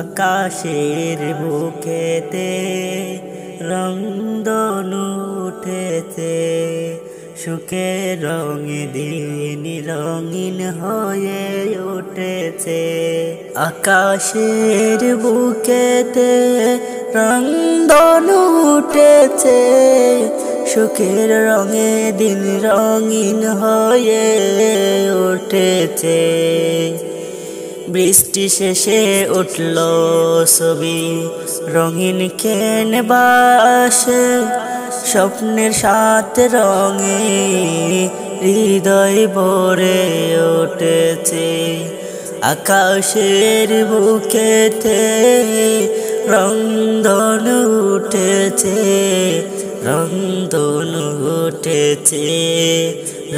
আকাশের বুকেতে রংধনু উঠেছে, সুখের রঙে দিন রঙিন হয়ে উঠেছে। আকাশের বুকেতে রংধনু উঠেছে, সুখের রঙে দিন রঙিন হয়ে উঠেছে। বৃষ্টি শেষে উঠল ছবি রঙিন ক্যানভাসে, স্বপ্নের সাথে রঙে হৃদয় ভরে উঠেছে। আকাশের বুকেতে রংধনু উঠেছে, রংধনু উঠেছে,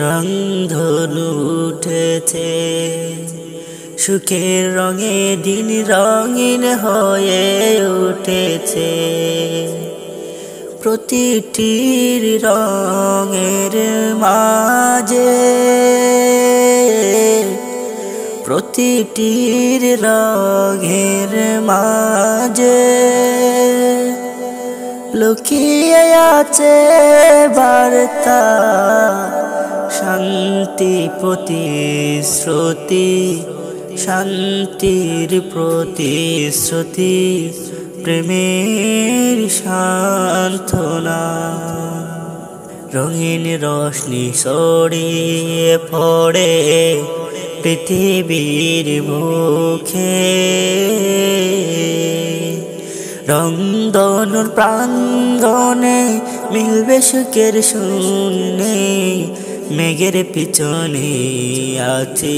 রংধনু উঠেছে। সুখের রঙে দিন রঙিন হয়ে উঠেছে। প্রতিটির রঙের মাঝে, প্রতিটির রঙের মাঝে লুকিয়ে আছে বার্তা, শান্তি প্রতিশ্রুতি, শান্তির প্রতিশ্রুতি, প্রেমের সান্ত্বনা। রঙিন রশ্মি ছড়িয়ে পড়ে পৃথিবীর বুকে, রংধনুর প্রাঙ্গণে মিলবে সুখের শূন্যে। মেঘের পিছনে আছে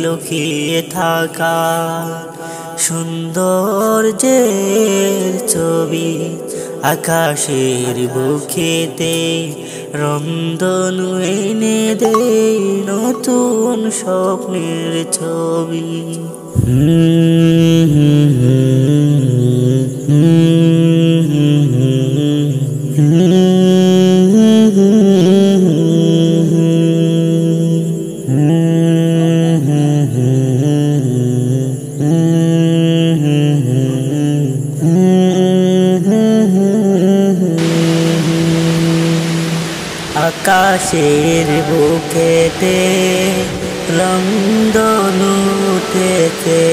লুকিয়ে থাকা সৌন্দর্যের ছবি। আকাশের বুকেতে রংধনু এনে দেয় নতুন স্বপ্নের ছবি। আকাশের বুকেতে রংধনু উঠেছে,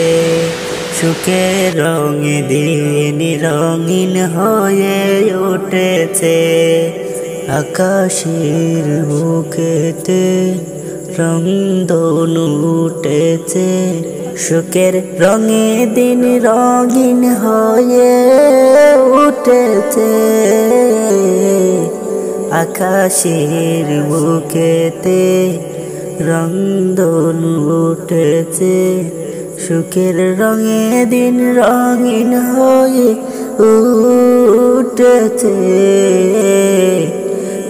সুখের রঙে দিন রঙিন হয়ে উঠেছে। আকাশের বুকেতে রংধনু উঠেছে, সুখের রঙে দিন রঙিন হয়ে উঠেছে। আকাশের বুকেতে রংধনু উঠেছে, সুখের রঙে দিন রঙিন হয়ে উঠেছে।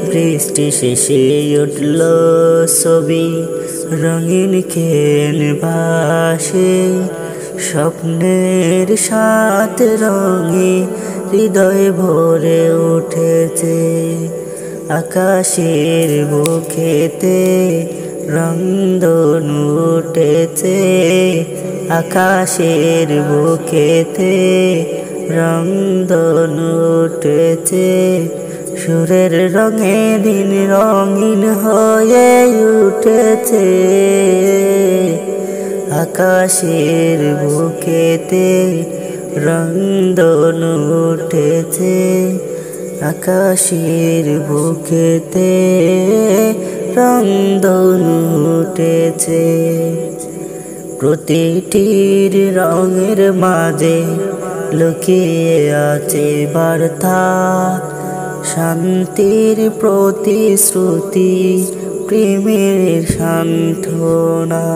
বৃষ্টি শেষে উঠল ছবি রঙিন ক্যানভাসে, স্বপ্নের সাথে রঙে হৃদয় ভরে উঠেছে। আকাশের বুকেতে রংধনু উঠেছে, আকাশের বুকেতে রংধনু উঠেছে, সুরের রঙে দিন রঙিন হয়ে উঠেছে। আকাশের বুকেতে রংধনু উঠেছে, আকাশের বুকেতে রংধনু উঠেছে। প্রতিটির রঙের মাঝে লুকিয়ে আছে বার্তা, শান্তির প্রতিশ্রুতি, প্রেমের সান্ত্বনা।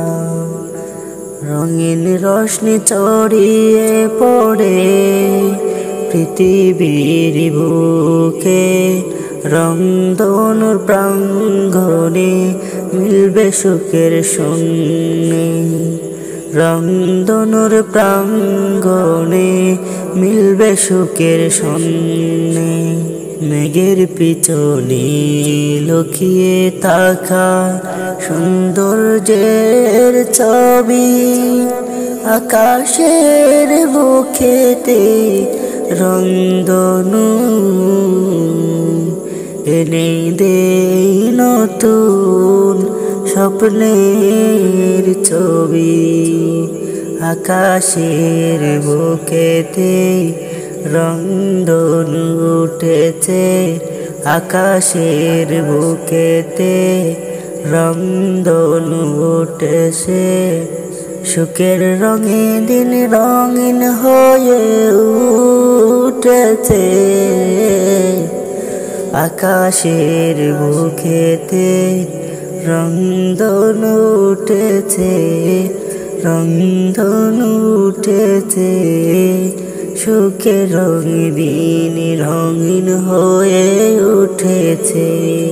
রঙিন রশ্মি ছড়িয়ে পড়ে পৃথিবীর বুকে, রংধনুর প্রাঙ্গণে মিলবে সুখের সঙ্গে। রংধনুর প্রাঙ্গণে মিলবে সুখের সঙ্গে। মেঘের পিছনে লুকিয়ে থাকা সৌন্দর্যের ছবি, আকাশের বুকেতে রংধনু এনে দেই নতুন স্বপ্নের ছবি। আকাশের বুকেতে রংধনু উঠেছে, আকাশের বুকেতে রংধনু উঠেছে। সুখের রঙে দিন রঙিন হয়ে উঠেছে, আকাশের বুকেতে রংধনু উঠেছে, রংধনু উঠেছে। সুখের রঙে দিন রঙিন হয়ে উঠেছে।